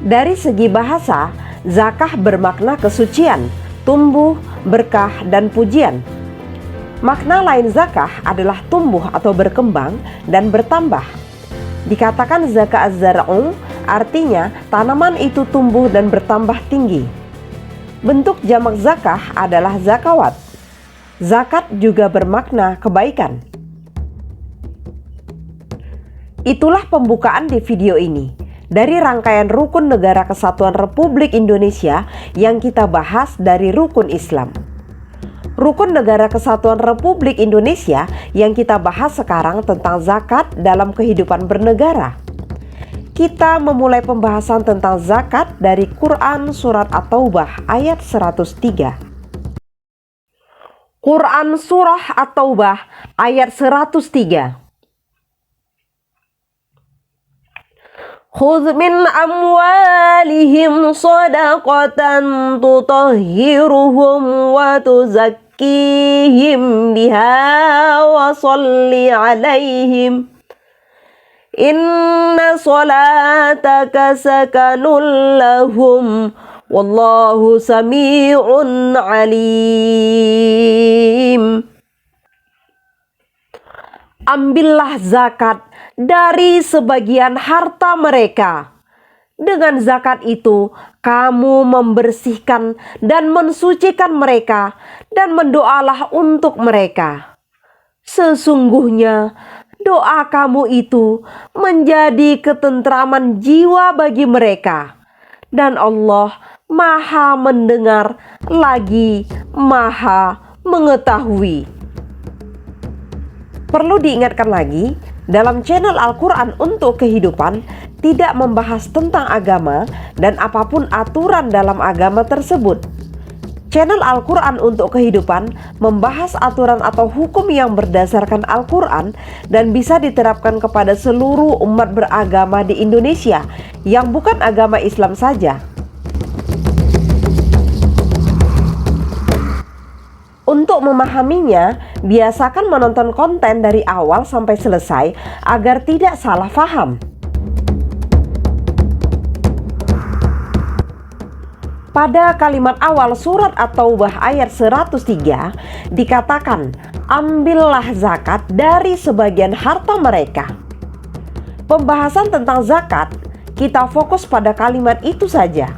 Dari segi bahasa, zakah bermakna kesucian, tumbuh, berkah, dan pujian. Makna lain zakah adalah tumbuh atau berkembang dan bertambah. Dikatakan zakah az-zar'u, artinya tanaman itu tumbuh dan bertambah tinggi. Bentuk jamak zakah adalah zakawat. Zakat juga bermakna kebaikan. Itulah pembukaan di video ini. Dari rangkaian rukun negara kesatuan Republik Indonesia yang kita bahas dari rukun Islam. Rukun negara kesatuan Republik Indonesia yang kita bahas sekarang tentang zakat dalam kehidupan bernegara. Kita memulai pembahasan tentang zakat dari Quran Surat At-Taubah ayat 103. Quran Surah At-Taubah ayat 103. Khudh min amwalihim shadaqatan tutahhiruhum wa tuzakkihim biha wa sholli alaihim inna sholataka sakanun lahum wallahu sami'un alim. Ambillah zakat dari sebagian harta mereka. Dengan zakat itu, kamu membersihkan dan mensucikan mereka dan mendoalah untuk mereka. Sesungguhnya, doa kamu itu menjadi ketentraman jiwa bagi mereka. Dan Allah Maha mendengar lagi Maha mengetahui. Perlu diingatkan lagi, dalam channel Al-Quran untuk Kehidupan tidak membahas tentang agama dan apapun aturan dalam agama tersebut. Channel Al-Quran untuk Kehidupan membahas aturan atau hukum yang berdasarkan Al-Quran dan bisa diterapkan kepada seluruh umat beragama di Indonesia yang bukan agama Islam saja. Untuk memahaminya, biasakan menonton konten dari awal sampai selesai agar tidak salah paham. Pada kalimat awal surat At-Taubah ayat 103 dikatakan, ambillah zakat dari sebagian harta mereka. Pembahasan tentang zakat, kita fokus pada kalimat itu saja.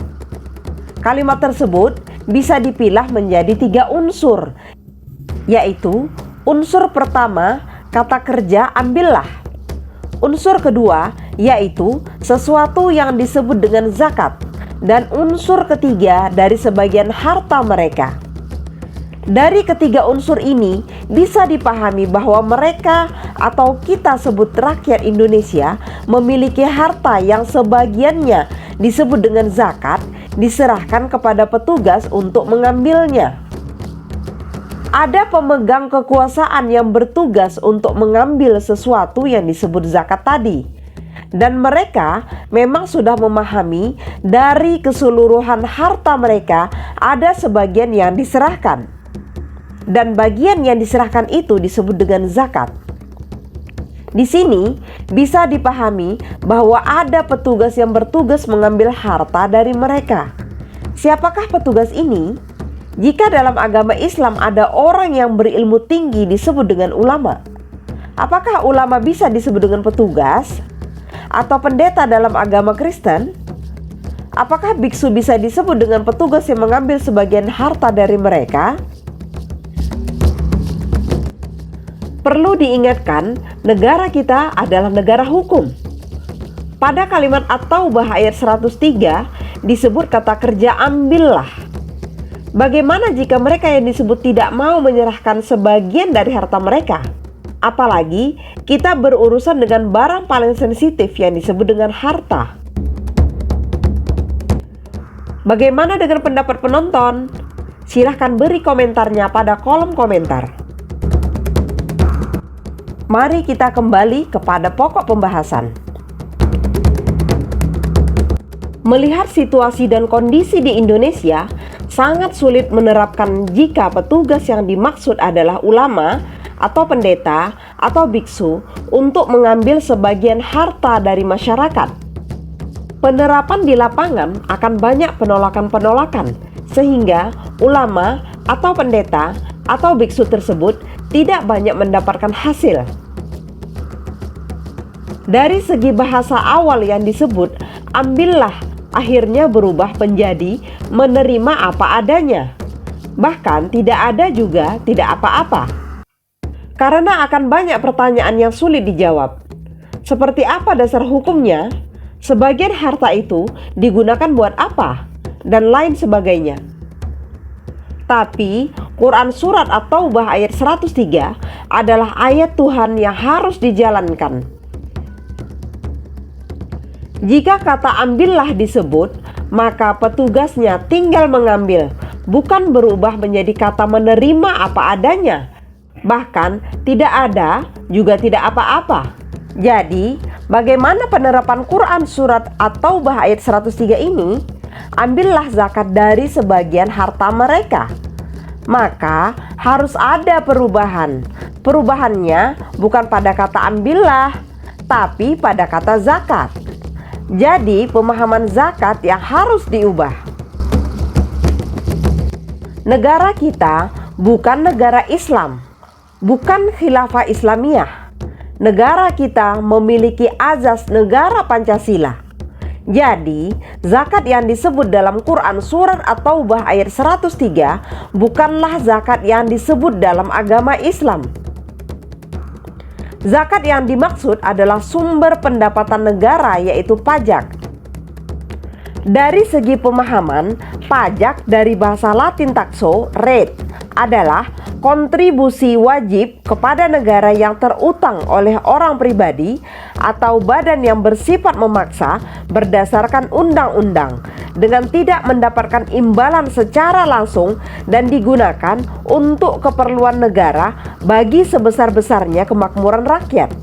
Kalimat tersebut bisa dipilah menjadi 3 unsur, yaitu unsur pertama, kata kerja ambillah. Unsur kedua, yaitu sesuatu yang disebut dengan zakat. Dan unsur ketiga dari sebagian harta mereka. Dari ketiga unsur ini bisa dipahami bahwa mereka atau kita sebut rakyat Indonesia memiliki harta yang sebagiannya disebut dengan zakat, diserahkan kepada petugas untuk mengambilnya. Ada pemegang kekuasaan yang bertugas untuk mengambil sesuatu yang disebut zakat tadi. Dan mereka memang sudah memahami dari keseluruhan harta mereka ada sebagian yang diserahkan. Dan bagian yang diserahkan itu disebut dengan zakat. Di sini bisa dipahami bahwa ada petugas yang bertugas mengambil harta dari mereka. Siapakah petugas ini? Jika dalam agama Islam ada orang yang berilmu tinggi disebut dengan ulama. Apakah ulama bisa disebut dengan petugas? Atau pendeta dalam agama Kristen? Apakah biksu bisa disebut dengan petugas yang mengambil sebagian harta dari mereka? Perlu diingatkan, negara kita adalah negara hukum. Pada kalimat At-Taubah ayat 103 disebut kata kerja ambillah. Bagaimana jika mereka yang disebut tidak mau menyerahkan sebagian dari harta mereka? Apalagi kita berurusan dengan barang paling sensitif yang disebut dengan harta. Bagaimana dengan pendapat penonton? Silahkan beri komentarnya pada kolom komentar. Mari kita kembali kepada pokok pembahasan. Melihat situasi dan kondisi di Indonesia, sangat sulit menerapkan jika petugas yang dimaksud adalah ulama atau pendeta atau biksu untuk mengambil sebagian harta dari masyarakat. Penerapan di lapangan akan banyak penolakan-penolakan, sehingga ulama atau pendeta atau biksu tersebut tidak banyak mendapatkan hasil. Dari segi bahasa awal yang disebut, ambillah akhirnya berubah menjadi menerima apa adanya. Bahkan tidak ada juga tidak apa-apa. Karena akan banyak pertanyaan yang sulit dijawab. Seperti apa dasar hukumnya? Sebagian harta itu digunakan buat apa? Dan lain sebagainya. Tapi Quran Surat At-Taubah ayat 103 adalah ayat Tuhan yang harus dijalankan. Jika kata ambillah disebut, maka petugasnya tinggal mengambil, bukan berubah menjadi kata menerima apa adanya. Bahkan tidak ada juga tidak apa-apa. Jadi bagaimana penerapan Quran Surat At-Taubah ayat 103 ini? Ambillah zakat dari sebagian harta mereka. Maka harus ada perubahan. Perubahannya bukan pada kata ambillah, tapi pada kata zakat. Jadi pemahaman zakat yang harus diubah. Negara kita bukan negara Islam, bukan khilafah Islamiyah. Negara kita memiliki azas negara Pancasila. Jadi, zakat yang disebut dalam Quran Surat At-Taubah ayat 103 bukanlah zakat yang disebut dalam agama Islam. Zakat yang dimaksud adalah sumber pendapatan negara, yaitu pajak. Dari segi pemahaman, pajak dari bahasa Latin taxo, rate, adalah kontribusi wajib kepada negara yang terutang oleh orang pribadi atau badan yang bersifat memaksa berdasarkan undang-undang dengan tidak mendapatkan imbalan secara langsung dan digunakan untuk keperluan negara bagi sebesar-besarnya kemakmuran rakyat.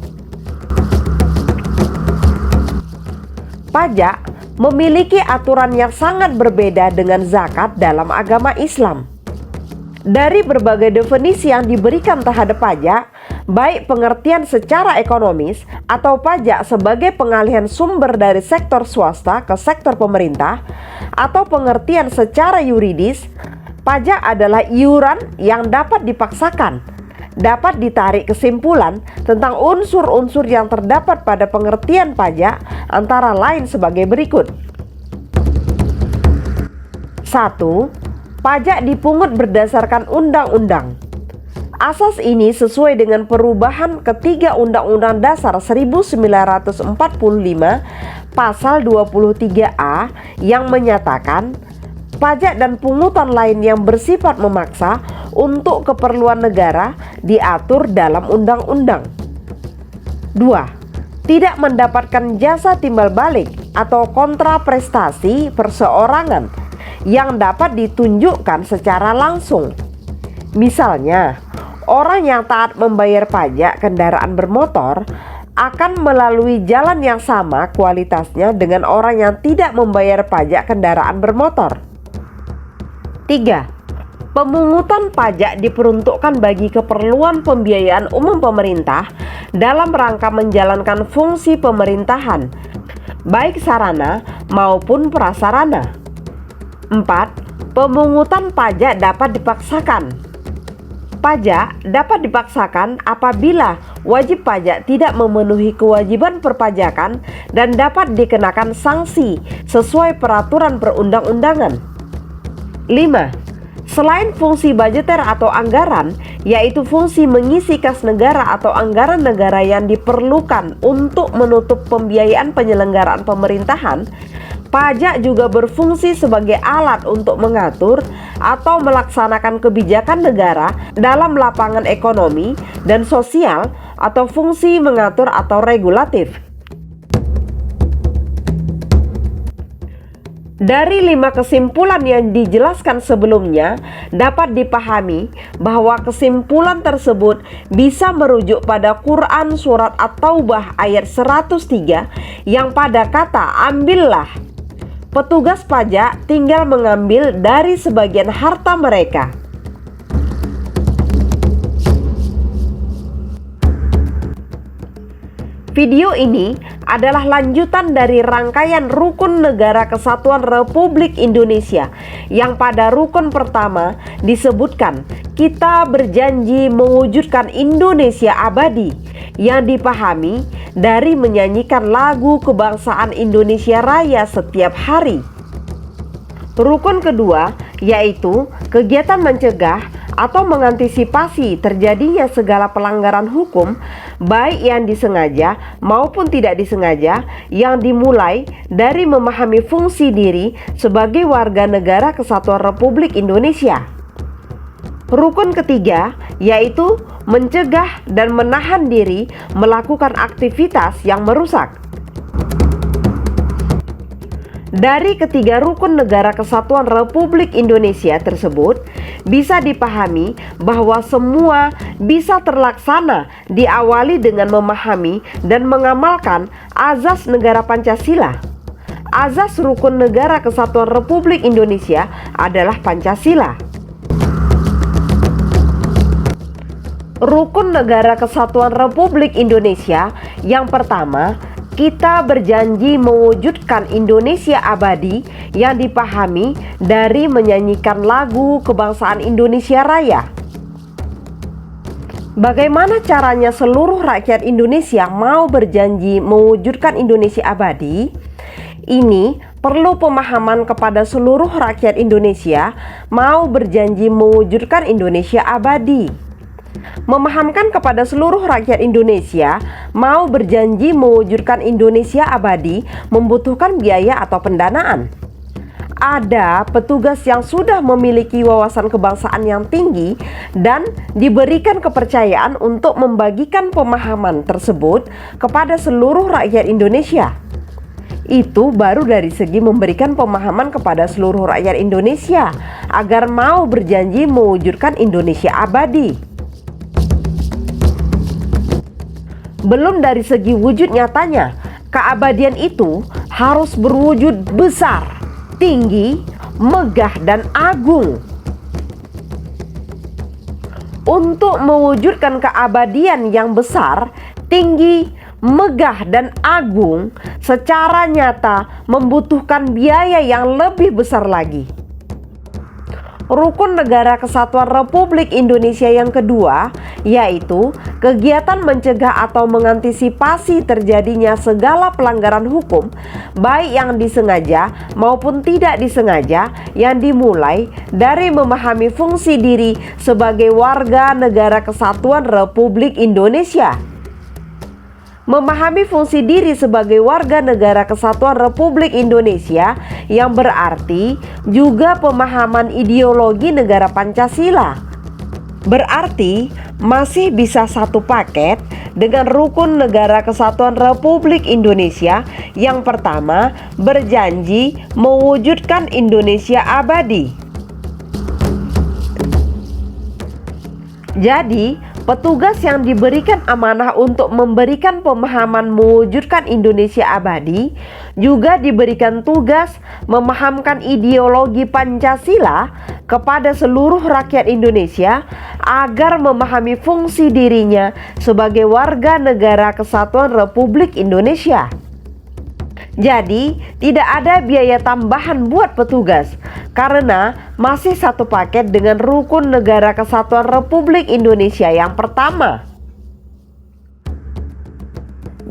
Pajak memiliki aturan yang sangat berbeda dengan zakat dalam agama Islam. Dari berbagai definisi yang diberikan terhadap pajak, baik pengertian secara ekonomis atau pajak sebagai pengalihan sumber dari sektor swasta ke sektor pemerintah, atau pengertian secara yuridis, pajak adalah iuran yang dapat dipaksakan. Dapat ditarik kesimpulan tentang unsur-unsur yang terdapat pada pengertian pajak antara lain sebagai berikut. 1. Pajak dipungut berdasarkan undang-undang. Asas ini sesuai dengan perubahan ketiga Undang-Undang Dasar 1945 pasal 23A yang menyatakan pajak dan pungutan lain yang bersifat memaksa untuk keperluan negara diatur dalam undang-undang. 2. Tidak mendapatkan jasa timbal balik atau kontraprestasi perseorangan yang dapat ditunjukkan secara langsung. Misalnya, orang yang taat membayar pajak kendaraan bermotor akan melalui jalan yang sama kualitasnya dengan orang yang tidak membayar pajak kendaraan bermotor. 3. Pemungutan pajak diperuntukkan bagi keperluan pembiayaan umum pemerintah dalam rangka menjalankan fungsi pemerintahan, baik sarana maupun prasarana. 4. Pemungutan pajak dapat dipaksakan. Pajak dapat dipaksakan apabila wajib pajak tidak memenuhi kewajiban perpajakan dan dapat dikenakan sanksi sesuai peraturan perundang-undangan. 5. Selain fungsi budgeter atau anggaran, yaitu fungsi mengisi kas negara atau anggaran negara yang diperlukan untuk menutup pembiayaan penyelenggaraan pemerintahan, pajak juga berfungsi sebagai alat untuk mengatur atau melaksanakan kebijakan negara dalam lapangan ekonomi dan sosial atau fungsi mengatur atau regulatif. Dari 5 kesimpulan yang dijelaskan sebelumnya, dapat dipahami bahwa kesimpulan tersebut bisa merujuk pada Quran Surat At-Taubah ayat 103 yang pada kata ambillah. Petugas pajak tinggal mengambil dari sebagian harta mereka. Video ini adalah lanjutan dari rangkaian Rukun Negara Kesatuan Republik Indonesia yang pada rukun pertama disebutkan kita berjanji mewujudkan Indonesia abadi yang dipahami dari menyanyikan lagu kebangsaan Indonesia Raya setiap hari. Rukun kedua yaitu kegiatan mencegah atau mengantisipasi terjadinya segala pelanggaran hukum baik yang disengaja maupun tidak disengaja yang dimulai dari memahami fungsi diri sebagai warga negara Kesatuan Republik Indonesia. Rukun ketiga yaitu mencegah dan menahan diri melakukan aktivitas yang merusak. Dari ketiga rukun negara Kesatuan Republik Indonesia tersebut bisa dipahami bahwa semua bisa terlaksana diawali dengan memahami dan mengamalkan azas negara Pancasila. Azas rukun negara Kesatuan Republik Indonesia adalah Pancasila. Rukun negara Kesatuan Republik Indonesia yang pertama, kita berjanji mewujudkan Indonesia abadi yang dipahami dari menyanyikan lagu kebangsaan Indonesia Raya. Bagaimana caranya seluruh rakyat Indonesia mau berjanji mewujudkan Indonesia abadi? Ini perlu pemahaman kepada seluruh rakyat Indonesia mau berjanji mewujudkan Indonesia abadi. Memahamkan kepada seluruh rakyat Indonesia mau berjanji mewujudkan Indonesia abadi membutuhkan biaya atau pendanaan. Ada petugas yang sudah memiliki wawasan kebangsaan yang tinggi dan diberikan kepercayaan untuk membagikan pemahaman tersebut kepada seluruh rakyat Indonesia. Itu baru dari segi memberikan pemahaman kepada seluruh rakyat Indonesia agar mau berjanji mewujudkan Indonesia abadi. Belum dari segi wujud nyatanya, keabadian itu harus berwujud besar, tinggi, megah, dan agung. Untuk mewujudkan keabadian yang besar, tinggi, megah, dan agung secara nyata membutuhkan biaya yang lebih besar lagi. Rukun negara Kesatuan Republik Indonesia yang kedua yaitu kegiatan mencegah atau mengantisipasi terjadinya segala pelanggaran hukum baik yang disengaja maupun tidak disengaja yang dimulai dari memahami fungsi diri sebagai warga negara Kesatuan Republik Indonesia. Memahami fungsi diri sebagai warga negara Kesatuan Republik Indonesia yang berarti juga pemahaman ideologi negara Pancasila. Berarti masih bisa satu paket dengan rukun negara Kesatuan Republik Indonesia yang pertama berjanji mewujudkan Indonesia abadi. Jadi, petugas yang diberikan amanah untuk memberikan pemahaman mewujudkan Indonesia abadi juga diberikan tugas memahamkan ideologi Pancasila kepada seluruh rakyat Indonesia agar memahami fungsi dirinya sebagai warga negara Kesatuan Republik Indonesia. Jadi, tidak ada biaya tambahan buat petugas karena masih satu paket dengan rukun negara Kesatuan Republik Indonesia yang pertama.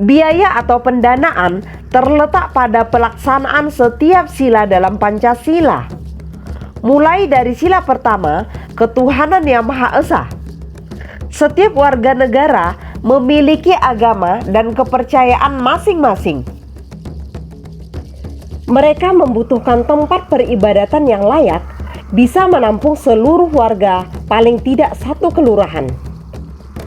Biaya atau pendanaan terletak pada pelaksanaan setiap sila dalam Pancasila. Mulai dari sila pertama, ketuhanan yang Maha Esa. Setiap warga negara memiliki agama dan kepercayaan masing-masing. Mereka membutuhkan tempat peribadatan yang layak, bisa menampung seluruh warga, paling tidak satu kelurahan.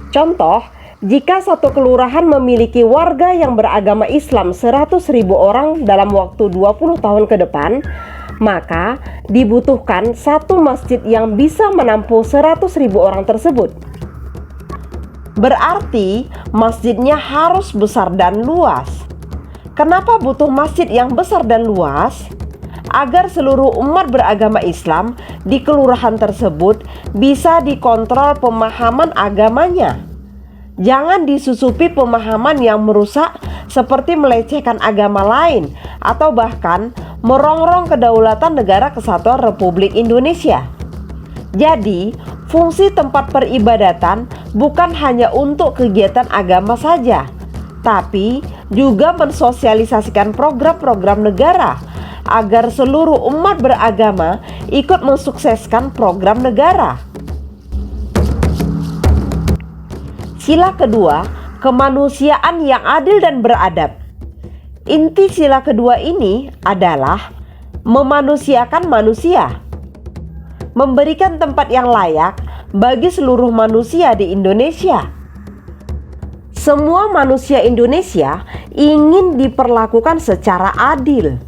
Contoh, jika satu kelurahan memiliki warga yang beragama Islam 100.000 orang dalam waktu 20 tahun ke depan, maka dibutuhkan satu masjid yang bisa menampung 100.000 orang tersebut. Berarti masjidnya harus besar dan luas. Kenapa butuh masjid yang besar dan luas? Agar seluruh umat beragama Islam di kelurahan tersebut bisa dikontrol pemahaman agamanya. Jangan disusupi pemahaman yang merusak seperti melecehkan agama lain atau bahkan merongrong kedaulatan Negara Kesatuan Republik Indonesia. Jadi, fungsi tempat peribadatan bukan hanya untuk kegiatan agama saja, tapi juga mensosialisasikan program-program negara agar seluruh umat beragama ikut mensukseskan program negara. Sila kedua, kemanusiaan yang adil dan beradab. Inti sila kedua ini adalah memanusiakan manusia, memberikan tempat yang layak bagi seluruh manusia di Indonesia. Semua manusia Indonesia ingin diperlakukan secara adil.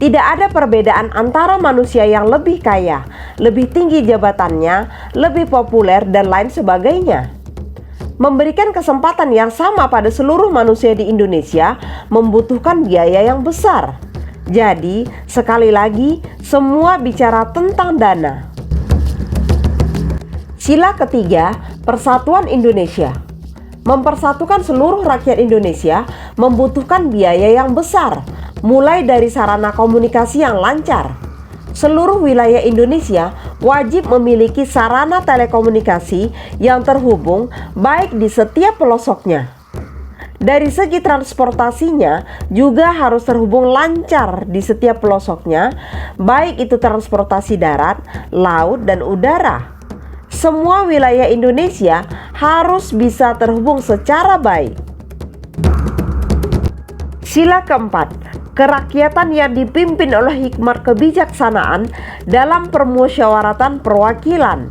Tidak ada perbedaan antara manusia yang lebih kaya, lebih tinggi jabatannya, lebih populer, dan lain sebagainya. Memberikan kesempatan yang sama pada seluruh manusia di Indonesia membutuhkan biaya yang besar. Jadi, sekali lagi, semua bicara tentang dana. Sila ketiga, Persatuan Indonesia. Mempersatukan seluruh rakyat Indonesia membutuhkan biaya yang besar, mulai dari sarana komunikasi yang lancar. Seluruh wilayah Indonesia wajib memiliki sarana telekomunikasi yang terhubung baik di setiap pelosoknya. Dari segi transportasinya juga harus terhubung lancar di setiap pelosoknya, baik itu transportasi darat, laut, dan udara. Semua wilayah Indonesia harus bisa terhubung secara baik. Sila keempat, kerakyatan yang dipimpin oleh hikmat kebijaksanaan dalam permusyawaratan perwakilan.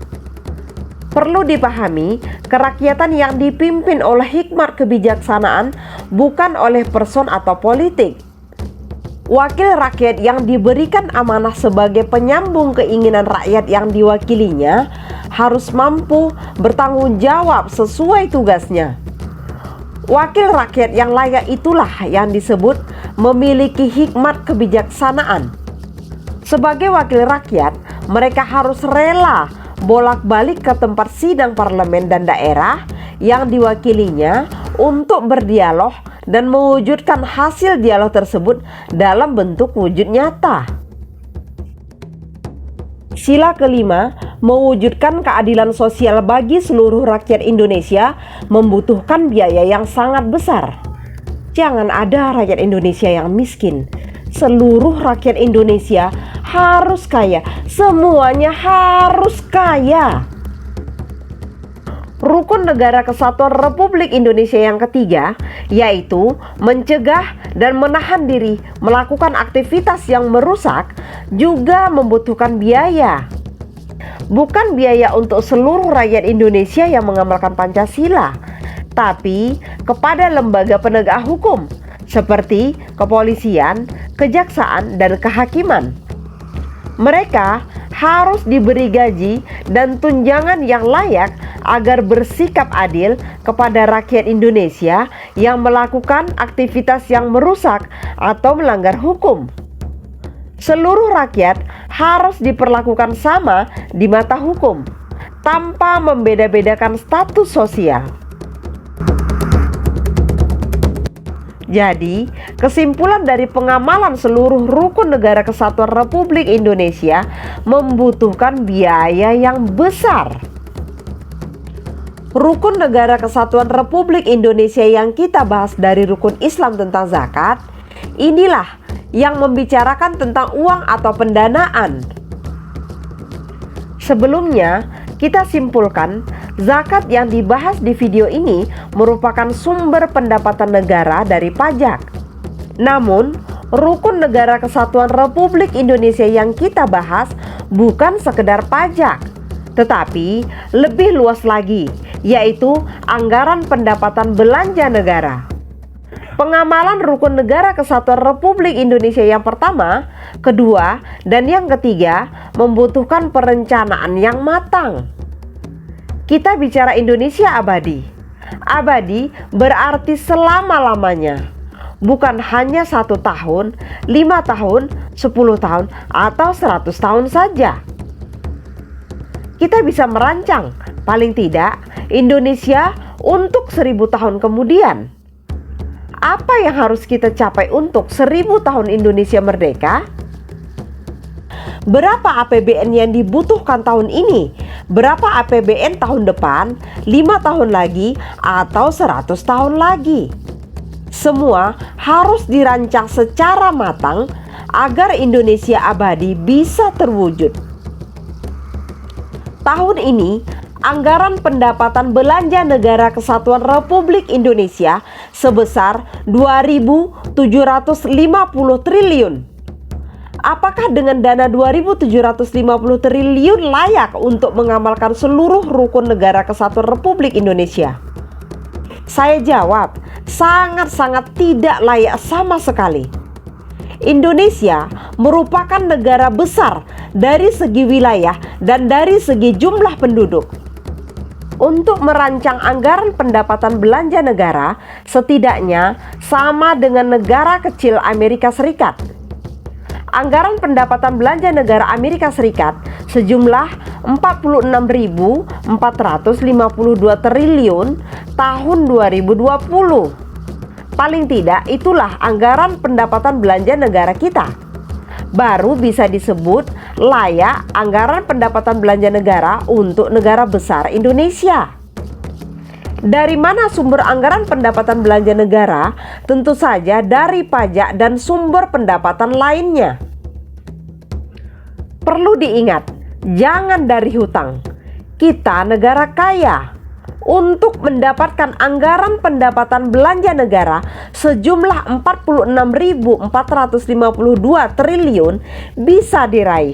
Perlu dipahami, kerakyatan yang dipimpin oleh hikmat kebijaksanaan bukan oleh person atau politik. Wakil rakyat yang diberikan amanah sebagai penyambung keinginan rakyat yang diwakilinya harus mampu bertanggung jawab sesuai tugasnya. Wakil rakyat yang layak itulah yang disebut memiliki hikmat kebijaksanaan. Sebagai wakil rakyat, mereka harus rela bolak-balik ke tempat sidang parlemen dan daerah yang diwakilinya untuk berdialog dan mewujudkan hasil dialog tersebut dalam bentuk wujud nyata. Sila kelima, mewujudkan keadilan sosial bagi seluruh rakyat Indonesia membutuhkan biaya yang sangat besar. Jangan ada rakyat Indonesia yang miskin. Seluruh rakyat Indonesia harus kaya. Semuanya harus kaya. Rukun Negara Kesatuan Republik Indonesia yang ketiga, yaitu mencegah dan menahan diri melakukan aktivitas yang merusak, juga membutuhkan biaya. Bukan biaya untuk seluruh rakyat Indonesia yang mengamalkan Pancasila, tapi kepada lembaga penegak hukum seperti kepolisian, kejaksaan, dan kehakiman. Mereka harus diberi gaji dan tunjangan yang layak agar bersikap adil kepada rakyat Indonesia yang melakukan aktivitas yang merusak atau melanggar hukum. Seluruh rakyat harus diperlakukan sama di mata hukum, tanpa membeda-bedakan status sosial. Jadi, kesimpulan dari pengamalan seluruh rukun Negara Kesatuan Republik Indonesia membutuhkan biaya yang besar. Rukun Negara Kesatuan Republik Indonesia yang kita bahas dari rukun Islam tentang zakat, inilah yang membicarakan tentang uang atau pendanaan. Sebelumnya, kita simpulkan zakat yang dibahas di video ini merupakan sumber pendapatan negara dari pajak. Namun, rukun Negara Kesatuan Republik Indonesia yang kita bahas bukan sekedar pajak, tetapi lebih luas lagi, yaitu anggaran pendapatan belanja negara. Pengamalan rukun Negara Kesatuan Republik Indonesia yang pertama, kedua, dan yang ketiga membutuhkan perencanaan yang matang. Kita bicara Indonesia abadi. Abadi berarti selama-lamanya, bukan hanya 1 tahun, 5 tahun, 10 tahun, atau 100 tahun saja. Kita bisa merancang, paling tidak Indonesia untuk 1000 tahun kemudian. Apa yang harus kita capai untuk 1000 tahun Indonesia merdeka? Berapa APBN yang dibutuhkan tahun ini? Berapa APBN tahun depan, 5 tahun lagi, atau 100 tahun lagi? Semua harus dirancang secara matang agar Indonesia abadi bisa terwujud. Tahun ini, anggaran pendapatan belanja negara Kesatuan Republik Indonesia sebesar 2.750 triliun. Apakah dengan dana 2.750 triliun layak untuk mengamalkan seluruh rukun negara Kesatuan Republik Indonesia? Saya jawab, sangat-sangat tidak layak sama sekali. Indonesia merupakan negara besar dari segi wilayah dan dari segi jumlah penduduk. Untuk merancang anggaran pendapatan belanja negara, setidaknya sama dengan negara kecil Amerika Serikat. Anggaran pendapatan belanja negara Amerika Serikat sejumlah 46.452 triliun tahun 2020. Paling tidak itulah anggaran pendapatan belanja negara kita. Baru bisa disebut layak anggaran pendapatan belanja negara untuk negara besar Indonesia. Dari mana sumber anggaran pendapatan belanja negara? Tentu saja dari pajak dan sumber pendapatan lainnya. Perlu diingat, jangan dari hutang. Kita negara kaya. Untuk mendapatkan anggaran pendapatan belanja negara sejumlah 46.452 triliun bisa diraih.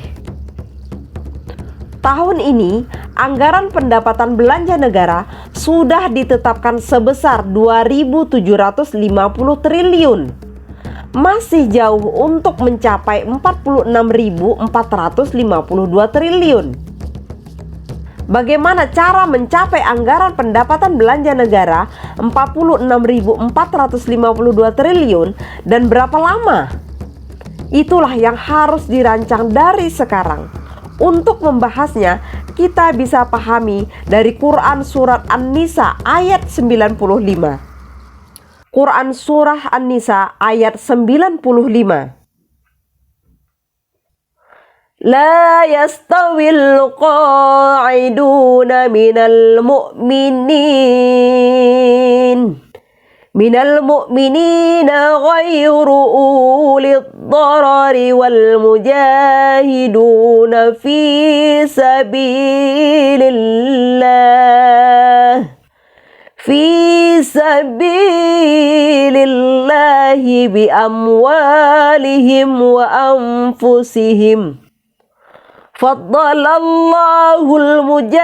Tahun ini, anggaran pendapatan belanja negara sudah ditetapkan sebesar 2.750 triliun. Masih jauh untuk mencapai 46.452 triliun. Bagaimana cara mencapai anggaran pendapatan belanja negara 46.452 triliun dan berapa lama? Itulah yang harus dirancang dari sekarang. Untuk membahasnya, kita bisa pahami dari Quran Surat An-Nisa ayat 95. Quran Surah An-Nisa ayat 95. لا يستوي القاعدون من المؤمنين غير أولي الضرر والمجاهدون في سبيل الله بأموالهم وأنفسهم فضل الله المجاهدين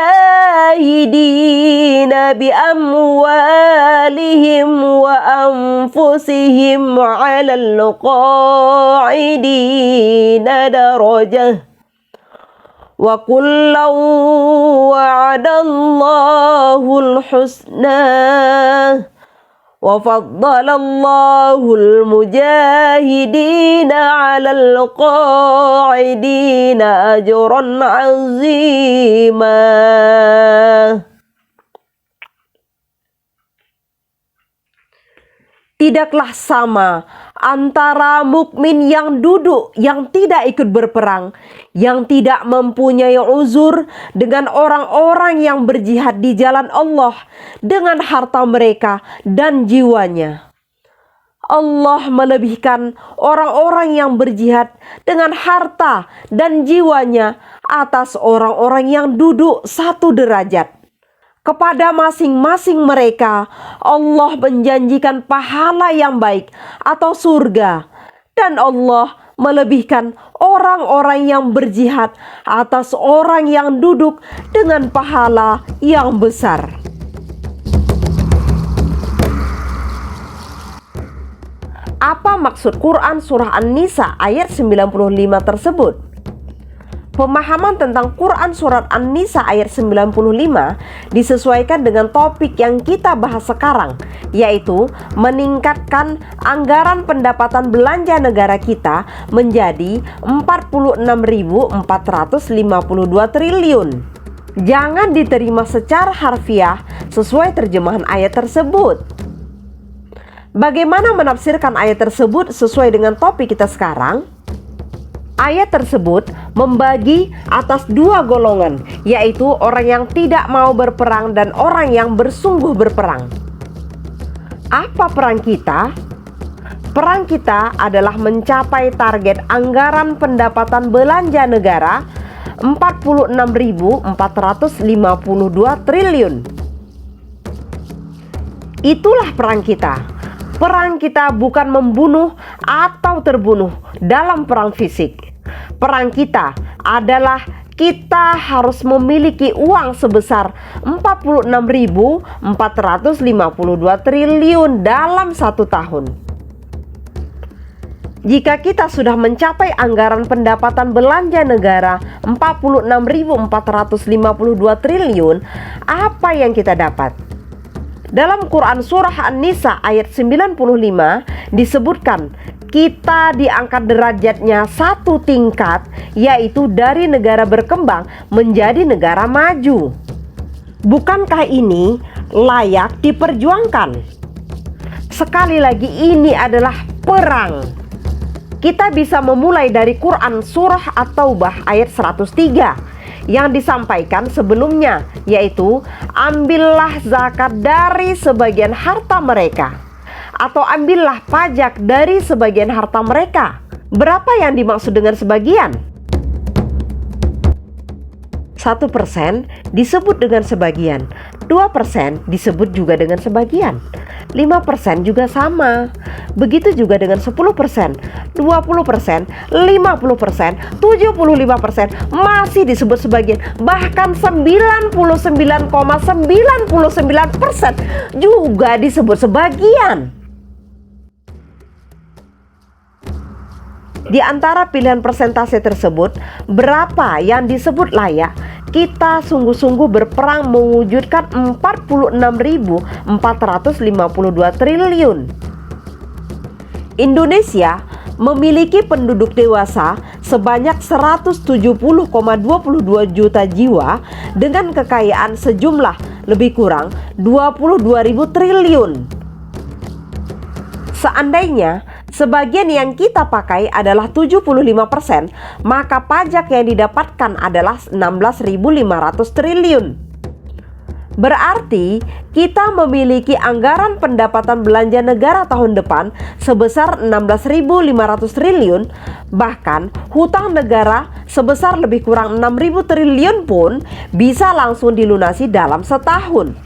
بأموالهم وأنفسهم على القاعدين درجة وكلا وعد الله الحسنى وفضل الله المجاهدين على القاعدين أجرا عظيما. Tidaklah sama antara mukmin yang duduk, yang tidak ikut berperang, yang tidak mempunyai uzur, dengan orang-orang yang berjihad di jalan Allah dengan harta mereka dan jiwanya. Allah melebihkan orang-orang yang berjihad dengan harta dan jiwanya atas orang-orang yang duduk satu derajat. Kepada masing-masing mereka, Allah menjanjikan pahala yang baik atau surga. Dan Allah melebihkan orang-orang yang berjihad atas orang yang duduk dengan pahala yang besar. Apa maksud Quran Surah An-Nisa ayat 95 tersebut? Pemahaman tentang Quran Surat An-Nisa ayat 95 disesuaikan dengan topik yang kita bahas sekarang, yaitu meningkatkan anggaran pendapatan belanja negara kita menjadi 46.452 triliun. jangan diterima secara harfiah sesuai terjemahan ayat tersebut. Bagaimana menafsirkan ayat tersebut sesuai dengan topik kita sekarang? Ayat tersebut membagi atas dua golongan, yaitu orang yang tidak mau berperang dan orang yang bersungguh berperang. Apa perang kita? Perang kita adalah mencapai target anggaran pendapatan belanja negara 46.452 triliun. Itulah perang kita. Perang kita bukan membunuh atau terbunuh dalam perang fisik. Perang kita adalah kita harus memiliki uang sebesar 46.452 triliun dalam 1 tahun. Jika kita sudah mencapai anggaran pendapatan belanja negara 46.452 triliun, apa yang kita dapat? Dalam Quran Surah An-Nisa ayat 95 disebutkan kita diangkat derajatnya 1 tingkat, yaitu dari negara berkembang menjadi negara maju. Bukankah ini layak diperjuangkan? Sekali lagi, ini adalah perang. Kita bisa memulai dari Quran Surah At-Taubah ayat 103 yang disampaikan sebelumnya, yaitu ambillah zakat dari sebagian harta mereka, atau ambillah pajak dari sebagian harta mereka. Berapa yang dimaksud dengan sebagian? 1% disebut dengan sebagian, 2% disebut juga dengan sebagian, 5% juga sama. Begitu juga dengan 10%, 20%, 50%, 75% masih disebut sebagian. Bahkan 99,99% juga disebut sebagian. Di antara pilihan persentase tersebut, berapa yang disebut layak? Kita sungguh-sungguh berperang mewujudkan 46.452 triliun. Indonesia memiliki penduduk dewasa sebanyak 170,22 juta jiwa dengan kekayaan sejumlah lebih kurang 22.000 triliun. Seandainya sebagian yang kita pakai adalah 75%, maka pajak yang didapatkan adalah 16.500 triliun. Berarti kita memiliki anggaran pendapatan belanja negara tahun depan sebesar 16.500 triliun. Bahkan hutang negara sebesar lebih kurang 6.000 triliun pun bisa langsung dilunasi dalam setahun.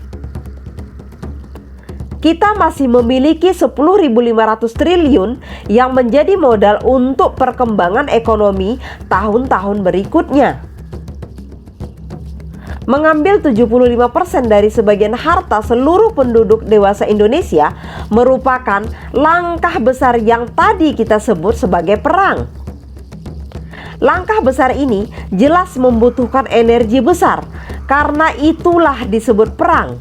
Kita masih memiliki 10.500 triliun yang menjadi modal untuk perkembangan ekonomi tahun-tahun berikutnya. Mengambil 75% dari sebagian harta seluruh penduduk dewasa Indonesia merupakan langkah besar yang tadi kita sebut sebagai perang. Langkah besar ini jelas membutuhkan energi besar, karena itulah disebut perang.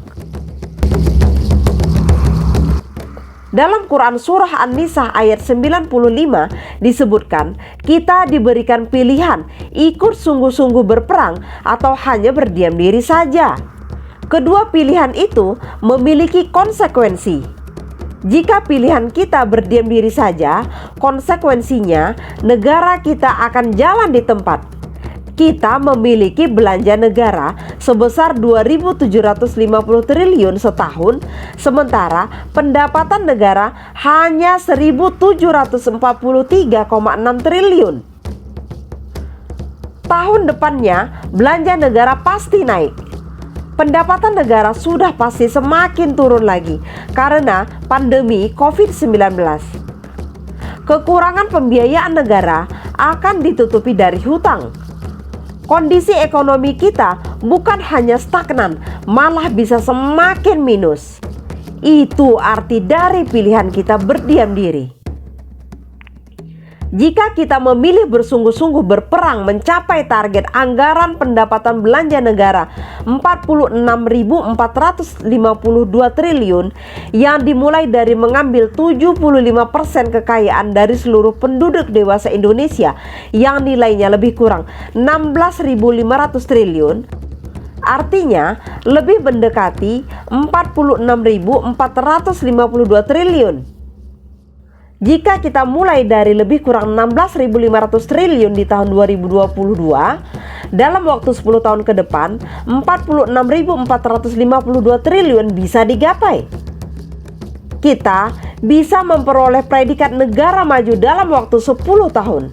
Dalam Quran Surah An-Nisa ayat 95 disebutkan kita diberikan pilihan ikut sungguh-sungguh berperang atau hanya berdiam diri saja. Kedua pilihan itu memiliki konsekuensi. Jika pilihan kita berdiam diri saja, konsekuensinya negara kita akan jalan di tempat. Kita memiliki belanja negara sebesar 2.750 triliun setahun, sementara pendapatan negara hanya 1.743,6 triliun. Tahun depannya belanja negara pasti naik. Pendapatan negara sudah pasti semakin turun lagi karena pandemi COVID-19. Kekurangan pembiayaan negara akan ditutupi dari hutang. Kondisi ekonomi kita bukan hanya stagnan, malah bisa semakin minus. Itu arti dari pilihan kita berdiam diri. Jika kita memilih bersungguh-sungguh berperang mencapai target anggaran pendapatan belanja negara 46.452 triliun yang dimulai dari mengambil 75% kekayaan dari seluruh penduduk dewasa Indonesia yang nilainya lebih kurang 16.500 triliun, Artinya lebih mendekati 46.452 triliun. Jika kita mulai dari lebih kurang 16.500 triliun di tahun 2022, dalam waktu 10 tahun ke depan 46.452 triliun bisa digapai. Kita bisa memperoleh predikat negara maju dalam waktu 10 tahun.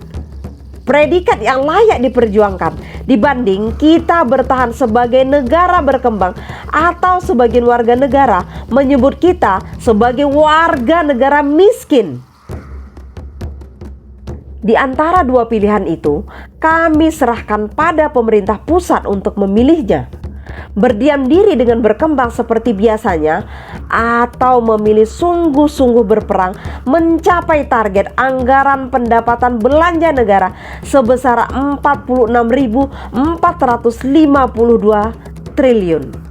Predikat yang layak diperjuangkan dibanding kita bertahan sebagai negara berkembang atau sebagian warga negara menyebut kita sebagai warga negara miskin. Di antara dua pilihan itu, kami serahkan pada pemerintah pusat untuk memilihnya. Berdiam diri dengan berkembang seperti biasanya, atau memilih sungguh-sungguh berperang mencapai target anggaran pendapatan belanja negara sebesar 46.452 triliun.